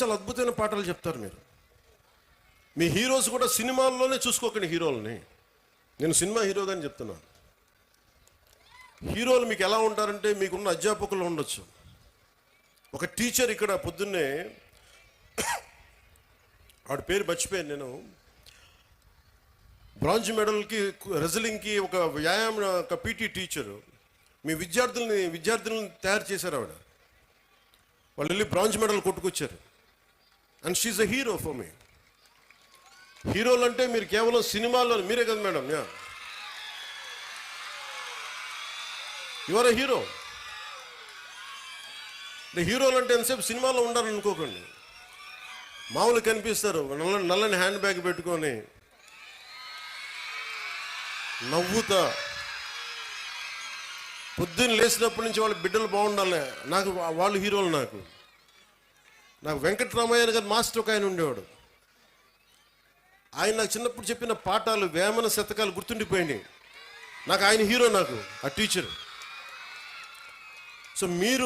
చాలా అద్భుతమైన పాఠాలు చెప్తారు మీరు. మీ హీరోస్ కూడా సినిమాల్లోనే చూసుకోకండి హీరోలని. నేను సినిమా హీరోగాని చెప్తున్నాను. హీరోలు మీకు ఎలా ఉంటారంటే, మీకున్న అధ్యాపకులు ఉండొచ్చు. ఒక టీచర్ ఇక్కడ పొద్దున్నే, ఆవిడ పేరు మర్చిపోయాను నేను, బ్రాంజ్ మెడల్కి రెజ్లింగ్కి ఒక వ్యాయామం, ఒక పీటీ టీచరు మీ విద్యార్థులను తయారు చేశారు. ఆవిడ వాళ్ళు వెళ్ళి బ్రాంజ్ మెడల్ కొట్టుకొచ్చారు. And she's a hero for me. హీరోలు అంటే మీరు కేవలం సినిమాల్లో, మీరే కదా madam, you are a hero. హీరోలు అంటే ఎంతసేపు సినిమాలో ఉండాలని అనుకోకండి. మామూలు కనిపిస్తారు, నల్లని హ్యాండ్ బ్యాగ్ పెట్టుకొని నవ్వుతా, పొద్దున్న లేచినప్పటి నుంచి వాళ్ళ బిడ్డలు బాగుండాలి, నాకు వాళ్ళు హీరోలు. నాకు వెంకటరామయ్య గారు మాస్టర్ ఒక ఆయన ఉండేవాడు. ఆయన నాకు చిన్నప్పుడు చెప్పిన పాఠాలు, వేమన శతకాలు గుర్తుండిపోయినాయి. నాకు ఆయన హీరో, నాకు ఆ టీచర్. సో మీరు